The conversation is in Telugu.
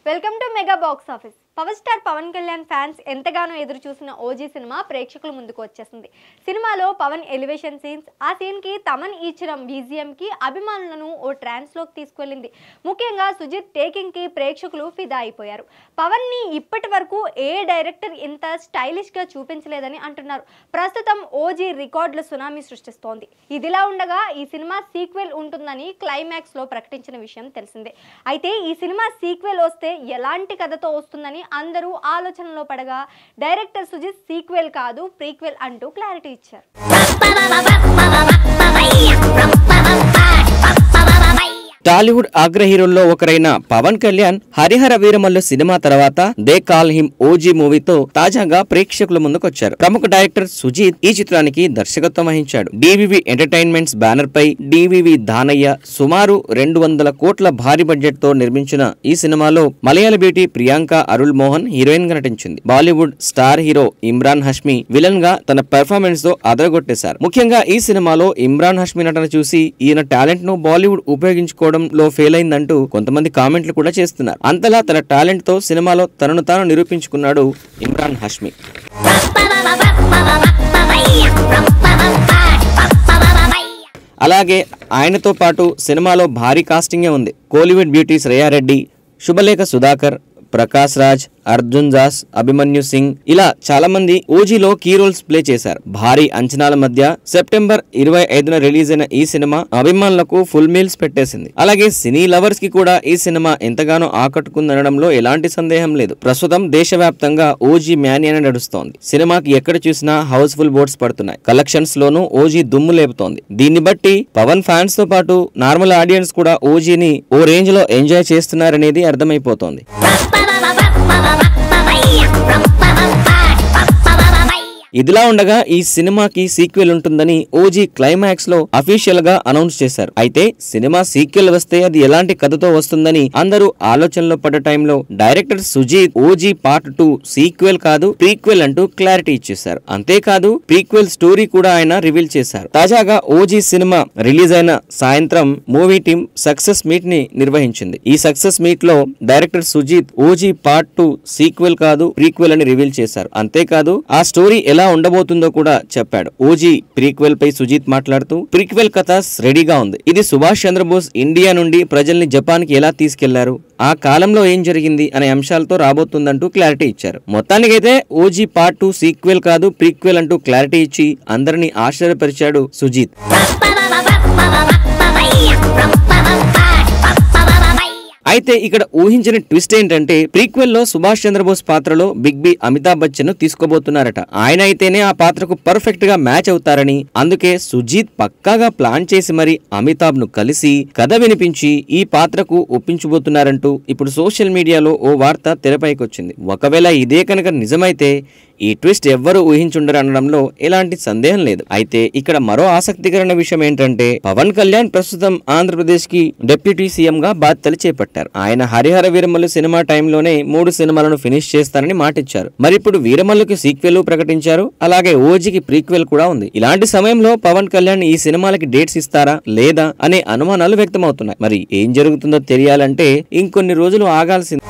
Welcome to Mega Box Office. Power star Pawan Kalyan fans ఎంతగానో ఎదురు చూసిన ఓజీ సినిమా ప్రేక్షకుల ముందుకు వచ్చేసింది. సినిమాలో పవన్ ఎలివేషన్ సీన్స్, ఆ సీన్కి తమన్ ఇచ్చిన బీజిఎంకి అభిమానులను ఓ ట్రాన్స్లోకి తీసుకువెళ్ళింది. ముఖ్యంగా సుజిత్ టేకింగ్కి ప్రేక్షకులు ఫిదా అయిపోయారు. పవన్ని ఇప్పటి వరకు ఏ డైరెక్టర్ ఇంత స్టైలిష్గా చూపించలేదని అంటున్నారు. ప్రస్తుతం ఓజీ రికార్డుల సునామీ సృష్టిస్తోంది. ఇదిలా ఉండగా ఈ సినిమా సీక్వెల్ ఉంటుందని క్లైమాక్స్లో ప్రకటించిన విషయం తెలిసిందే. అయితే ఈ సినిమా సీక్వెల్ వస్తే ఎలాంటి కథతో వస్తుందని అందరూ ఆలోచనలో పడగా డైరెక్టర్ సుజిత్ సీక్వెల్ కాదు ప్రీక్వెల్ అంటూ క్లారిటీ ఇచ్చారు. టాలీవుడ్ అగ్ర హీరోల్లో ఒకరైన పవన్ కళ్యాణ్ హరిహర వీరమల్లు సినిమా తర్వాత దే కాల్ హిమ్ ఓజీ మూవీతో తాజాగా ప్రేక్షకుల ముందుకొచ్చారు. ప్రముఖ డైరెక్టర్ సుజిత్ ఈ చిత్రానికి దర్శకత్వం వహించాడు. డివివి ఎంటర్టైన్మెంట్స్ బ్యానర్ పై డివివి దానయ్య సుమారు 200 కోట్ల భారీ బడ్జెట్ తో నిర్మించిన ఈ సినిమాలో మలయాళ బ్యూటీ ప్రియాంక అరుల్ మోహన్ హీరోయిన్ గా నటించింది. Bollywood star hero Imran Hashmi villain గా తన పెర్ఫార్మెన్స్ తో అదరగొట్టేశారు. ముఖ్యంగా ఈ సినిమాలో ఇమ్రాన్ హష్మి నటన చూసి ఈయన టాలెంట్ ను బాలీవుడ్ ఉపయోగించుకోవడం లో ఫెయిల్ అయిందంటూ కొంతమంది కామెంట్లు కూడా చేస్తున్నారు. అంతలా తన టాలెంట్ తో సినిమాలో తనను తాను నిరూపించుకున్నాడు ఇమ్రాన్ హష్మి. అలాగే ఆయనతో పాటు సినిమాలో భారీ కాస్టింగే ఉంది. కోలీవుడ్ బ్యూటీ శ్రేయా రెడ్డి, శుభలేఖ సుధాకర్, ప్రకాష్ రాజ్, అర్జున్ దాస్, అభిమన్యు సింగ్ ఇలా చాలా మంది ఓజీలో కీ రోల్స్ ప్లే చేశారు. భారీ అంచనాల మధ్య సెప్టెంబర్ 25న రిలీజ్ అయిన ఈ సినిమా అభిమానులకు ఫుల్ మీల్స్ పెట్టేసింది. అలాగే సినీ లవర్స్ కి కూడా ఈ సినిమా ఎంతగానో ఆకట్టుకుందనడంలో ఎలాంటి సందేహం లేదు. ప్రస్తుతం దేశవ్యాప్తంగా ఓజీ మ్యానియా నడుస్తోంది. సినిమాకి ఎక్కడ చూసినా హౌస్ఫుల్ బోర్డ్స్ పడుతున్నాయి. కలెక్షన్స్ లోనూ ఓజీ దుమ్ము లేపుతోంది. దీన్ని బట్టి పవన్ ఫ్యాన్స్ తో పాటు నార్మల్ ఆడియన్స్ కూడా ఓజీని ఓ రేంజ్ లో ఎంజాయ్ చేస్తున్నారనేది అర్థమైపోతోంది. ఇదిలా ఉండగా ఈ సినిమాకి సీక్వెల్ ఉంటుందని ఓజీ క్లైమాక్స్ లో అఫీషియల్ గా అనౌన్స్ చేశారు. అయితే సినిమా సీక్వెల్ వస్తే అది ఎలాంటి కథతో వస్తుందని అందరూ ఆలోచనలో పడ్డ టైంలో director Sujeeth OG part 2 sequel కాదు ప్రీక్వెల్ అంటూ క్లారిటీ ఇచ్చేశారు. అంతేకాదు ప్రీక్వెల్ స్టోరీ కూడా ఆయన రివీల్ చేశారు. తాజాగా ఓజీ సినిమా రిలీజ్ అయిన సాయంత్రం మూవీ టీం సక్సెస్ మీట్ ని నిర్వహించింది. ఈ సక్సెస్ మీట్ లో director Sujeeth OG part 2 sequel కాదు ప్రీక్వెల్ అని రివీల్ చేశారు. అంతేకాదు ఆ స్టోరీ ఎలా ఉండబోతుందో కూడా చెప్పాడు. ఓజీ ప్రీక్వెల్ పై సుజిత్ మాట్లాడుతూ ప్రీక్వెల్ కథ రెడీగా ఉంది. ఇది సుభాష్ చంద్రబోస్ ఇండియా నుండి ప్రజల్ని జపాన్ కి ఎలా తీసుకెళ్లారు, ఆ కాలంలో ఏం జరిగింది అనే అంశాలతో రాబోతుందంటూ క్లారిటీ ఇచ్చారు. మొత్తానికైతే ఓజీ పార్ట్ 2 సీక్వెల్ కాదు ప్రీక్వెల్ అంటూ క్లారిటీ ఇచ్చి అందరినీ ఆశ్చర్యపరిచాడు సుజిత్. అయితే ఇక్కడ ఊహించిన ట్విస్ట్ ఏంటంటే ప్రీక్వెల్ లో సుభాష్ చంద్రబోస్ పాత్రలో బిగ్ బి అమితాబ్ బచ్చన్ ను తీసుకోబోతున్నారట. ఆయన అయితేనే ఆ పాత్రకు పర్ఫెక్ట్ గా మ్యాచ్ అవుతారని, అందుకే సుజిత్ పక్కాగా ప్లాన్ చేసి మరి అమితాబ్ ను కలిసి కథ వినిపించి ఈ పాత్రకు ఒప్పించబోతున్నారంటూ ఇప్పుడు సోషల్ మీడియాలో ఓ వార్త తెరపైకొచ్చింది. ఒకవేళ ఇదే కనుక నిజమైతే ఈ ట్విస్ట్ ఎవ్వరూ ఊహించుండరు అనడంలో ఎలాంటి సందేహం లేదు. అయితే ఇక్కడ మరో ఆసక్తికరమైన విషయం ఏంటంటే పవన్ కళ్యాణ్ ప్రస్తుతం ఆంధ్రప్రదేశ్ కి డిప్యూటీ సీఎం గా బాధ్యతలు చేపట్టారు. ఆయన హరిహర వీరమల్లు సినిమా టైంలోనే 3 సినిమాలను ఫినిష్ చేస్తానని మాటిచ్చారు. మరి ఇప్పుడు వీరమల్లుకి సీక్వెల్ ప్రకటించారు. అలాగే ఓజీకి ప్రీక్వెల్ కూడా ఉంది. ఇలాంటి సమయంలో పవన్ కళ్యాణ్ ఈ సినిమాలకి డేట్స్ ఇస్తారా లేదా అనే అనుమానాలు వ్యక్తమవుతున్నాయి. మరి ఏం జరుగుతుందో తెలియాలంటే ఇంకొన్ని రోజులు ఆగాల్సింది.